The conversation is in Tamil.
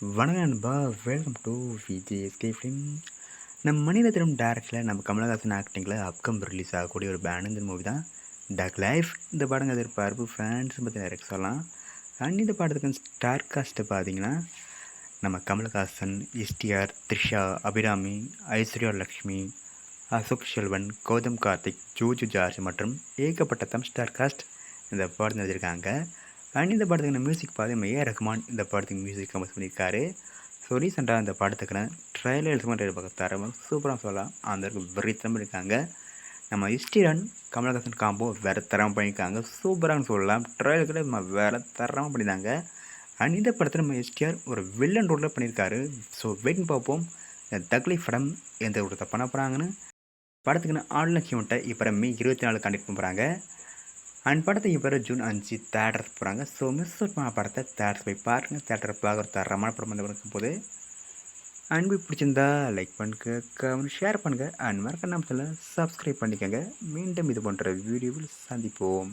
வணக்கம் நண்பா. Welcome to VJSK film. நம்ம மணிரத்னம் டேரக்டரில் நம்ம கமலஹாசன் ஆக்டிங்கில் அப்கம் ரிலீஸ் ஆகக்கூடிய ஒரு பேனந்த மூவி தான் டக் லைஃப். இந்த படங்க எதிர்பார்ப்பு ஃபேன்ஸ் பற்றி நிறைய சொல்லலாம். அண்ட் இந்த படத்துக்கு ஸ்டார் காஸ்ட்டை பார்த்தீங்கன்னா நம்ம கமலஹாசன், எஸ்டிஆர், த்ரிஷா, அபிராமி, ஐஸ்வர்யா லக்ஷ்மி, அசோக் செல்வன், கௌதம் கார்த்திக், ஜோஜு ஜார்ஜ் மற்றும் ஏகப்பட்ட ஸ்டார் காஸ்ட் இந்த படத்தில் எழுதியிருக்காங்க. அண்ட் இந்த படத்துக்கு மியூசிக் பார்த்து ஏ ரஹ்மான் இந்த படத்துக்கு மியூசிக் கம்போஸ் பண்ணியிருக்காரு. ஸோ ரீசெண்டாக இந்த படத்துக்கு ட்ரைலர் தரமாக சூப்பராக சொல்லலாம். அந்த வெறித்தனம் பண்ணியிருக்காங்க. நம்ம இஸ்டிரன் கமலஹாசன் காம்போ வேறு தரமாக பண்ணியிருக்காங்க. சூப்பராக சொல்லலாம். ட்ரைலர் கூட வேறு தரமாக பண்ணியிருந்தாங்க. அண்ட் இந்த படத்தில் நம்ம எஸ்டிஆர் ஒரு வில்லன் ரோலில் பண்ணியிருக்காரு. ஸோ வெயிட் பார்ப்போம் இந்த தக்லி படம் எந்த ஒரு பண்ண போகிறாங்கன்னு. படத்துக்குன்னு ஆன்லைன் ஈவெண்ட்டை இப்போ மே 24 கண்டக்ட் பண்ணுறாங்க. அண்ட் படத்தை இப்போ ஜூன் 5 தேட்டருக்கு போகிறாங்க. ஸோ மிஸ் அவுட் பண்ண படத்தை தேட்டர் போய் பாருங்கள். தேட்டரை பார்க்குற தரமான படம் வந்து இருக்கும் போது அன்பு பிடிச்சிருந்தா லைக் பண்ணுங்க, கமெண்ட் ஷேர் பண்ணுங்கள். அண்ட் மறக்க நம்ம சப்ஸ்கிரைப் பண்ணிக்கோங்க. மீண்டும் இது போன்ற வீடியோவில் சந்திப்போம்.